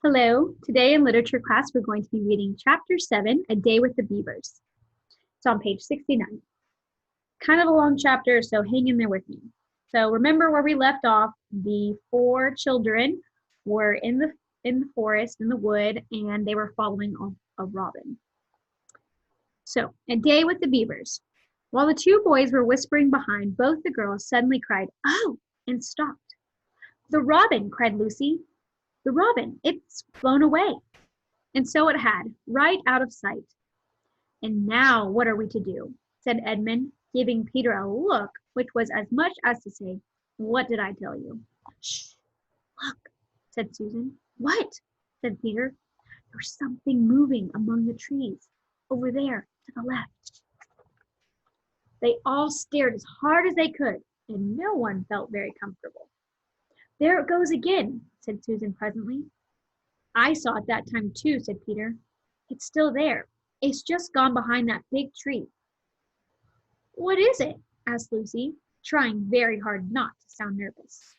Hello, today in literature class we're going to be reading Chapter 7, A Day with the Beavers. It's on page 69. Kind of a long chapter, so hang in there with me. So remember where we left off, the four children were in the forest, in the wood, and they were following a robin. So, A Day with the Beavers. While the two boys were whispering behind, both the girls suddenly cried, "Oh!" and stopped. "The robin!" cried Lucy. "The robin! It's flown away." And so it had, right out of sight. "And now what are we to do?" said Edmund, giving Peter a look which was as much as to say, "What did I tell you?" "Shh, look," said Susan. "What?" said Peter. "There's something moving among the trees, over there to the left." They all stared as hard as they could, and no one felt very comfortable. "There it goes again," said Susan presently. "I saw it that time too," said Peter. "It's still there. It's just gone behind that big tree." "What is it?" asked Lucy, trying very hard not to sound nervous.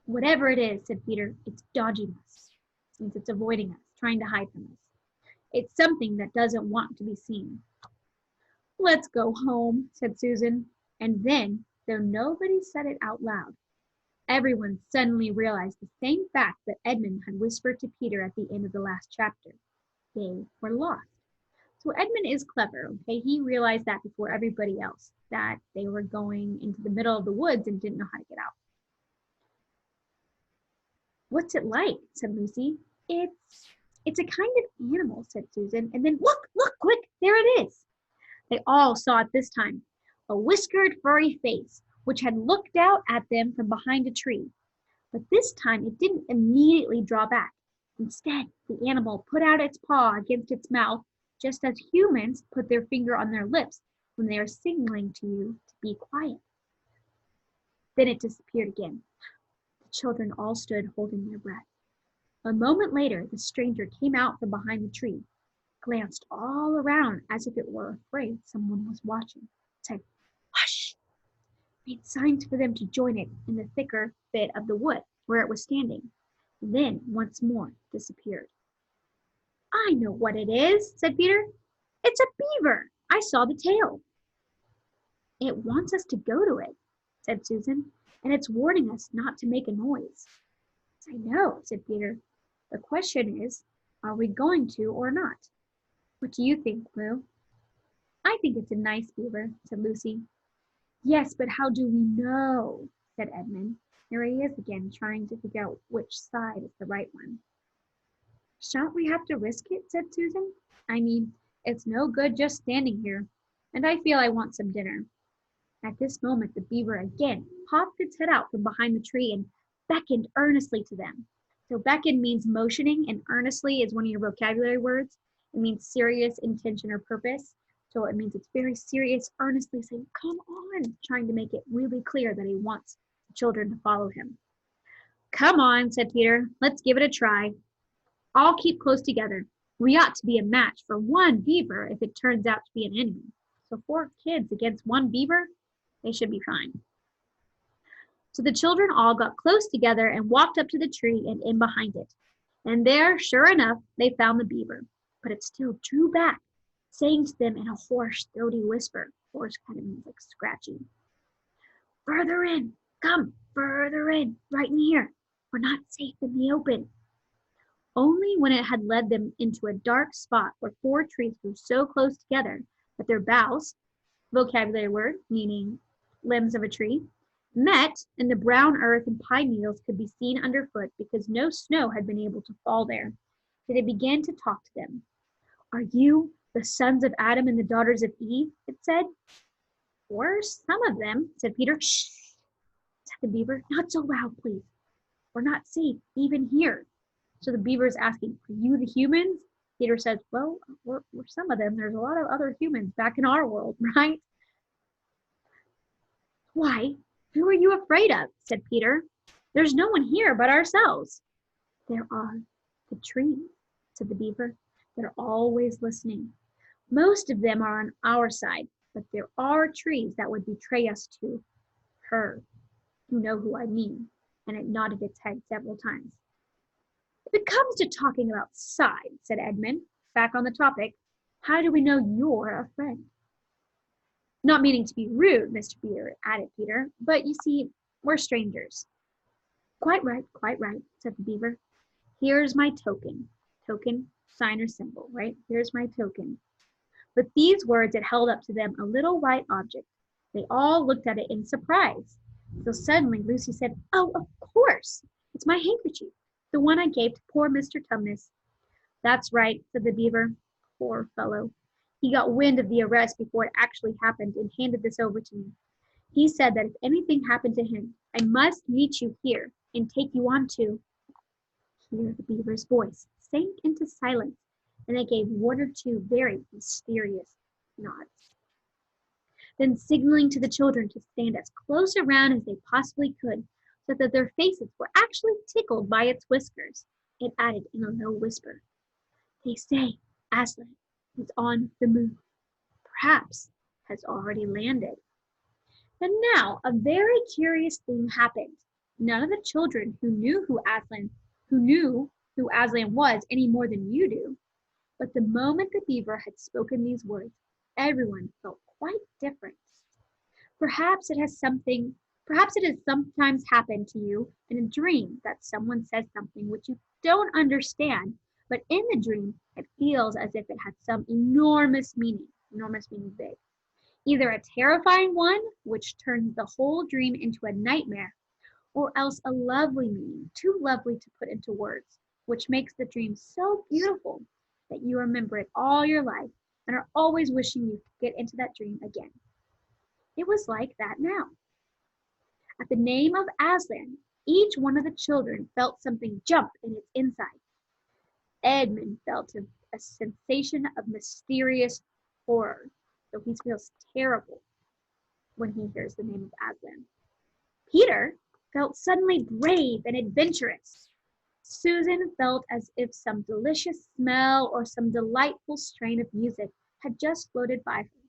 "Whatever it is," said Peter, "it's dodging us. Since it's avoiding us, trying to hide from us. It's something that doesn't want to be seen." "Let's go home," said Susan. And then, though nobody said it out loud, everyone suddenly realized the same fact that Edmund had whispered to Peter at the end of the last chapter. They were lost. So Edmund is clever, okay? He realized that before everybody else, that they were going into the middle of the woods and didn't know how to get out. "What's it like?" said Lucy. It's a kind of animal," said Susan. And then, look, quick, there it is." They all saw it this time. A whiskered, furry face, which had looked out at them from behind a tree. But this time it didn't immediately draw back. Instead, the animal put out its paw against its mouth, just as humans put their finger on their lips when they are signaling to you to be quiet. Then it disappeared again. The children all stood holding their breath. A moment later, the stranger came out from behind the tree, glanced all around as if it were afraid someone was watching, said, "Hush!" made signs for them to join it in the thicker bit of the wood where it was standing, and then once more disappeared. "I know what it is," said Peter. "It's a beaver. I saw the tail." "It wants us to go to it," said Susan, "and it's warning us not to make a noise." "I know," said Peter. "The question is, are we going to or not? What do you think, Lou?" "I think it's a nice beaver," said Lucy. "Yes, but how do we know?" said Edmund. Here he is again, trying to figure out which side is the right one. "Shan't we have to risk it?" said Susan. "I mean, it's no good just standing here, and I feel I want some dinner." At this moment the beaver again popped its head out from behind the tree and beckoned earnestly to them. So beckon means motioning, and earnestly is one of your vocabulary words. It means serious intention or purpose. So it means it's very serious, earnestly saying, "Come on," trying to make it really clear that he wants the children to follow him. "Come on," said Peter. "Let's give it a try. All keep close together. We ought to be a match for one beaver if it turns out to be an enemy. So 4 kids against one beaver, they should be fine." So the children all got close together and walked up to the tree and in behind it. And there, sure enough, they found the beaver. But it still drew back, saying to them in a hoarse, throaty whisper. Hoarse kind of means like scratchy. "Further in, come, further in, right in here. We're not safe in the open." Only when it had led them into a dark spot where 4 trees grew so close together that their boughs, vocabulary word meaning limbs of a tree, met, and the brown earth and pine needles could be seen underfoot because no snow had been able to fall there, did it begin to talk to them. "Are you the sons of Adam and the daughters of Eve?" it said. "We're some of them," said Peter. "Shh," said the beaver. "Not so loud, please. We're not safe, even here." So the beaver is asking, "Are you the humans?" Peter says, "Well, we're some of them. There's a lot of other humans back in our world, right?" "Why, who are you afraid of?" said Peter. "There's no one here but ourselves." "There are the trees," said the beaver. "They're always listening. Most of them are on our side, but there are trees that would betray us to her. You know who I mean." And it nodded its head several times. If it comes to talking about size, said Edmund, back on the topic, how do we know you're a friend? Not meaning to be rude, Mr. Beaver, added Peter, but you see, we're strangers. Quite right, said the beaver. Here's my token. Token, sign or symbol, right? Here's my token. With these words, it held up to them a little white object. They all looked at it in surprise. So suddenly Lucy said, oh, of course, it's my handkerchief, the one I gave to poor Mr. Tumnus. That's right, said the beaver. Poor fellow. He got wind of the arrest before it actually happened and handed this over to me. He said that if anything happened to him, I must meet you here and take you on to. Here the beaver's voice sank into silence, and they gave one or two very mysterious nods. Then signaling to the children to stand as close around as they possibly could, so that their faces were actually tickled by its whiskers, it added in a low whisper, they say Aslan is on the move. Perhaps has already landed. And now a very curious thing happened. None of the children who knew who Aslan was any more than you do. But the moment the beaver had spoken these words, everyone felt quite different. Perhaps it has sometimes happened to you in a dream that someone says something which you don't understand, but in the dream it feels as if it had some enormous meaning big. Either a terrifying one, which turns the whole dream into a nightmare, or else a lovely meaning, too lovely to put into words, which makes the dream so beautiful that you remember it all your life and are always wishing you could get into that dream again. It was like that now. At the name of Aslan, each one of the children felt something jump in its inside. Edmund felt a sensation of mysterious horror, so he feels terrible when he hears the name of Aslan. Peter felt suddenly brave and adventurous. Susan felt as if some delicious smell or some delightful strain of music had just floated by her.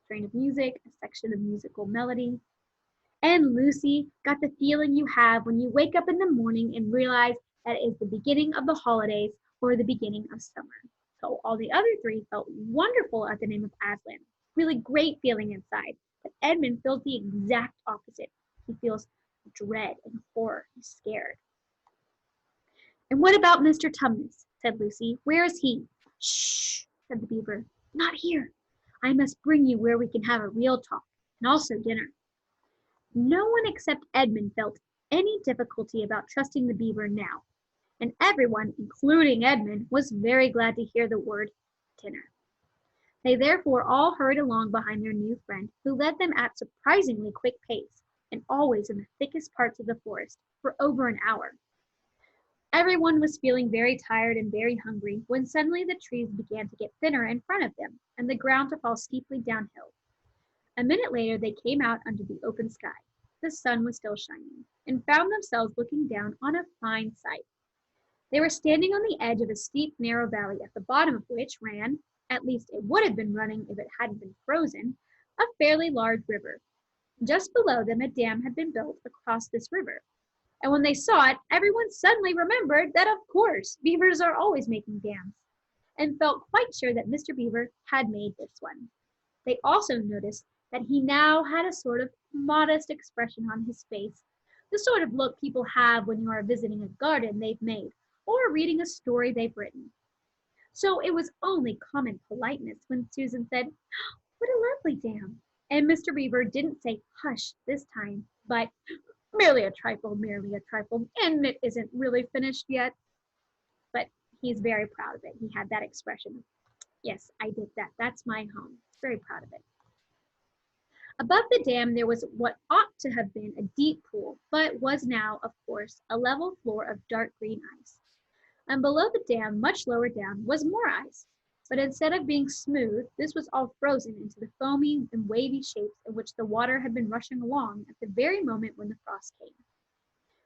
Strain of music, a section of musical melody. And Lucy got the feeling you have when you wake up in the morning and realize that it is the beginning of the holidays or the beginning of summer. So all the other three felt wonderful at the name of Aslan. Really great feeling inside. But Edmund feels the exact opposite. He feels dread and horror. He's scared. And what about Mr. Tumnus? Said Lucy. Where is he? Shh, said the beaver. Not here. I must bring you where we can have a real talk, and also dinner. No one except Edmund felt any difficulty about trusting the beaver now, and everyone, including Edmund, was very glad to hear the word dinner. They therefore all hurried along behind their new friend, who led them at surprisingly quick pace, and always in the thickest parts of the forest, for over an hour. Everyone was feeling very tired and very hungry when suddenly the trees began to get thinner in front of them, and the ground to fall steeply downhill. A minute later they came out under the open sky. The sun was still shining, and found themselves looking down on a fine sight. They were standing on the edge of a steep, narrow valley, at the bottom of which ran, at least it would have been running if it hadn't been frozen, a fairly large river. Just below them a dam had been built across this river. And when they saw it, everyone suddenly remembered that, of course, beavers are always making dams, and felt quite sure that Mr. Beaver had made this one. They also noticed that he now had a sort of modest expression on his face, the sort of look people have when you are visiting a garden they've made, or reading a story they've written. So it was only common politeness when Susan said, what a lovely dam. And Mr. Beaver didn't say hush this time, but merely a trifle, and it isn't really finished yet. But he's very proud of it. He had that expression. Yes, I did that. That's my home. Very proud of it. Above the dam there was what ought to have been a deep pool, but was now, of course, a level floor of dark green ice. And below the dam, much lower down, was more ice. But instead of being smooth, this was all frozen into the foamy and wavy shapes in which the water had been rushing along at the very moment when the frost came.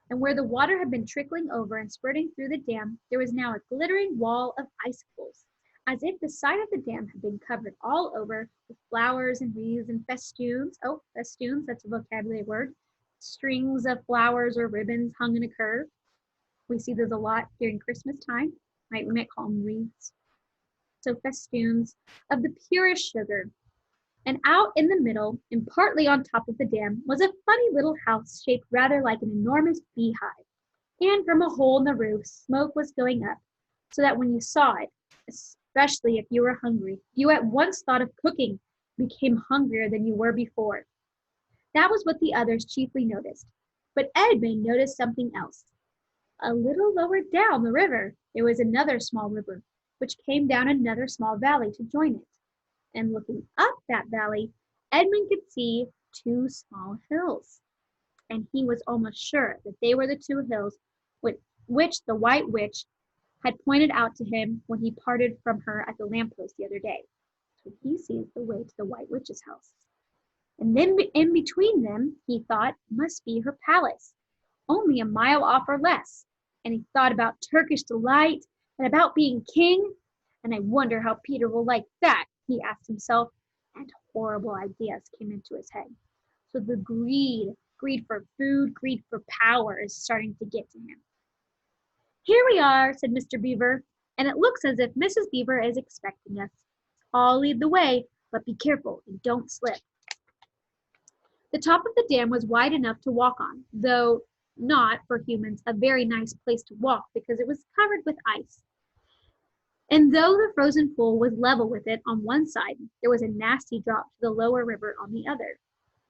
And where the water had been trickling over and spurting through the dam, there was now a glittering wall of icicles, as if the side of the dam had been covered all over with flowers and wreaths and festoons. Oh, festoons, that's a vocabulary word. Strings of flowers or ribbons hung in a curve. We see those a lot during Christmas time, right? We might call them wreaths. So festoons of the purest sugar. And out in the middle, and partly on top of the dam, was a funny little house shaped rather like an enormous beehive. And from a hole in the roof, smoke was going up, so that when you saw it, especially if you were hungry, you at once thought of cooking, became hungrier than you were before. That was what the others chiefly noticed. But Edmund noticed something else. A little lower down the river, there was another small river, which came down another small valley to join it. And looking up that valley, Edmund could see two small hills. And he was almost sure that they were the two hills which the White Witch had pointed out to him when he parted from her at the lamppost the other day. So he sees the way to the White Witch's house. And then in between them, he thought, must be her palace, only a mile off or less. And he thought about Turkish delight and about being king. And I wonder how Peter will like that, he asked himself, and horrible ideas came into his head. So the greed for food, greed for power is starting to get to him. Here we are, said Mr. Beaver, and it looks as if Mrs. Beaver is expecting us. I'll lead the way, but be careful and don't slip. The top of the dam was wide enough to walk on, though not, for humans, a very nice place to walk because it was covered with ice. And though the frozen pool was level with it on one side, there was a nasty drop to the lower river on the other.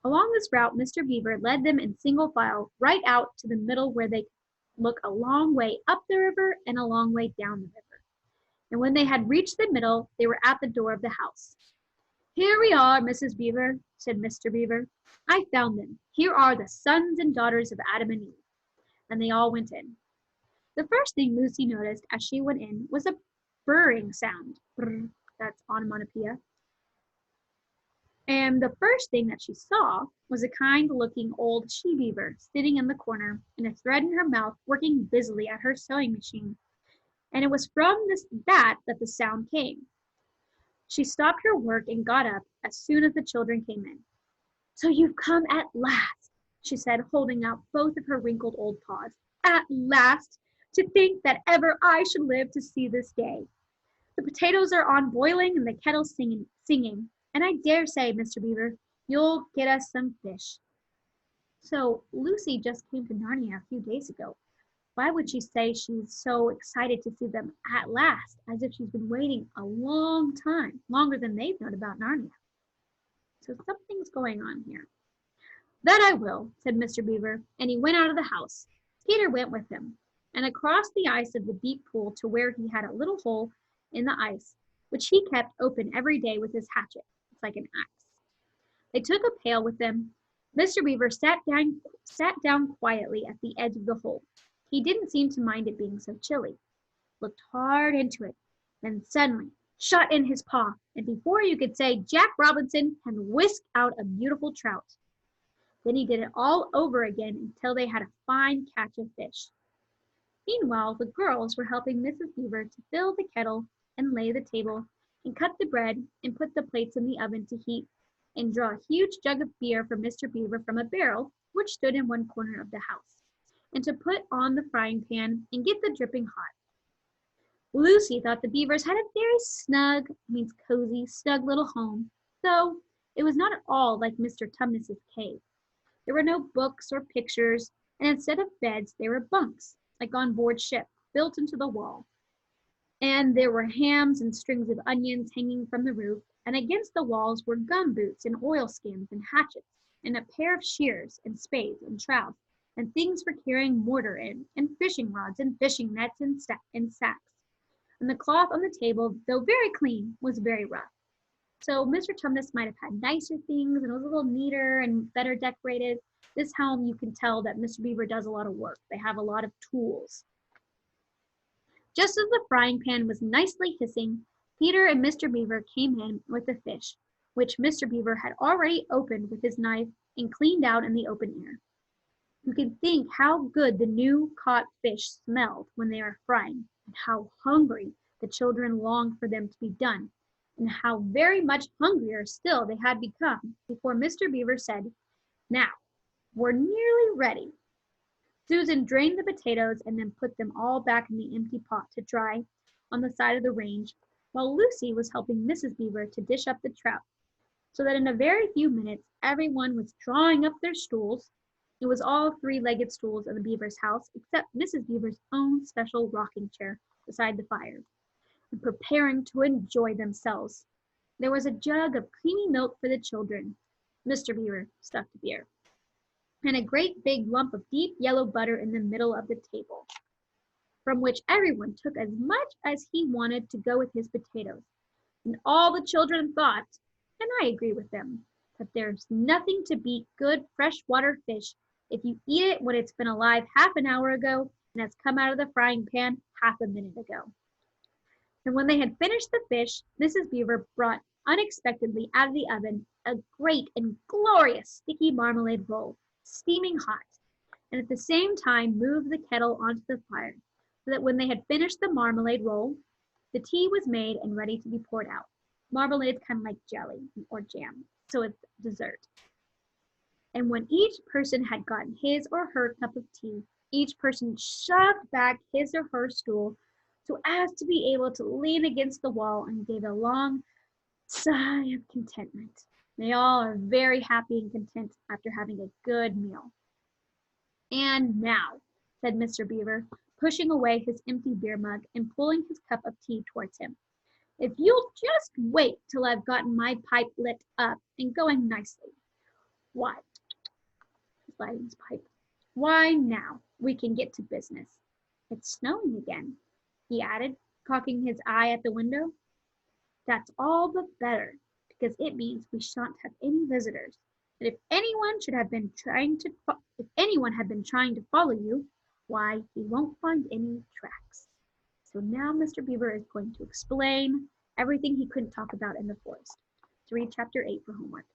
Along this route, Mr. Beaver led them in single file right out to the middle where they could look a long way up the river and a long way down the river. And when they had reached the middle, they were at the door of the house. Here we are, Mrs. Beaver, said Mr. Beaver. I found them. Here are the sons and daughters of Adam and Eve. And they all went in. The first thing Lucy noticed as she went in was a burring sound. Brr, that's onomatopoeia. And the first thing that she saw was a kind-looking old she-beaver sitting in the corner and a thread in her mouth working busily at her sewing machine. And it was from that the sound came. She stopped her work and got up as soon as the children came in. So you've come at last, she said, holding out both of her wrinkled old paws. At last! To think that ever I should live to see this day. The potatoes are on boiling and the kettle singing. And I dare say, Mr. Beaver, you'll get us some fish. So Lucy just came to Narnia a few days ago. Why would she say she's so excited to see them at last, as if she's been waiting a long time, longer than they've known about Narnia? So something's going on here. That I will, said Mr. Beaver, and he went out of the house. Peter went with him, and across the ice of the deep pool to where he had a little hole in the ice, which he kept open every day with his hatchet. It's like an axe. They took a pail with them. Mr. Beaver sat down quietly at the edge of the hole. He didn't seem to mind it being so chilly. Looked hard into it, then suddenly shot in his paw, and before you could say Jack Robinson had whisked out a beautiful trout. Then he did it all over again until they had a fine catch of fish. Meanwhile, the girls were helping Mrs. Beaver to fill the kettle and lay the table and cut the bread and put the plates in the oven to heat and draw a huge jug of beer for Mr. Beaver from a barrel which stood in one corner of the house, and to put on the frying pan and get the dripping hot. Lucy thought the Beavers had a very cozy, snug little home, though it was not at all like Mr. Tumnus's cave. There were no books or pictures, and instead of beds, there were bunks, like on board ship, built into the wall. And there were hams and strings of onions hanging from the roof, and against the walls were gum boots and oilskins and hatchets, and a pair of shears and spades and trowels, and things for carrying mortar in, and fishing rods and fishing nets and sacks. And the cloth on the table, though very clean, was very rough. So Mr. Tumnus might have had nicer things, and it was a little neater and better decorated. This home, you can tell that Mr. Beaver does a lot of work. They have a lot of tools. Just as the frying pan was nicely hissing, Peter and Mr. Beaver came in with the fish, which Mr. Beaver had already opened with his knife and cleaned out in the open air. You can think how good the new caught fish smelled when they were frying, and how hungry the children longed for them to be done, and how very much hungrier still they had become before Mr. Beaver said, "Now, we're nearly ready." Susan drained the potatoes and then put them all back in the empty pot to dry on the side of the range, while Lucy was helping Mrs. Beaver to dish up the trout, so that in a very few minutes everyone was drawing up their stools. It was all three-legged stools in the Beaver's house, except Mrs. Beaver's own special rocking chair beside the fire, and preparing to enjoy themselves. There was a jug of creamy milk for the children. Mr. Beaver stuck to beer, and a great big lump of deep yellow butter in the middle of the table, from which everyone took as much as he wanted to go with his potatoes. And all the children thought, and I agree with them, that there's nothing to beat good freshwater fish if you eat it when it's been alive half an hour ago and has come out of the frying pan half a minute ago. And when they had finished the fish, Mrs. Beaver brought unexpectedly out of the oven a great and glorious sticky marmalade roll, steaming hot, and at the same time moved the kettle onto the fire, so that when they had finished the marmalade roll, the tea was made and ready to be poured out. Marmalade's kind of like jelly or jam, so it's dessert. And when each person had gotten his or her cup of tea, each person shoved back his or her stool so as to be able to lean against the wall and gave a long sigh of contentment. They all are very happy and content after having a good meal. And now, said Mr. Beaver, pushing away his empty beer mug and pulling his cup of tea towards him, if you'll just wait till I've gotten my pipe lit up and going nicely. Why, he's lighting his pipe. Why now, we can get to business. It's snowing again, he added, cocking his eye at the window. That's all the better, because it means we shan't have any visitors. And if anyone had been trying to follow you, why, he won't find any tracks. So now Mr. Beaver is going to explain everything he couldn't talk about in the forest. To read chapter 8 for homework.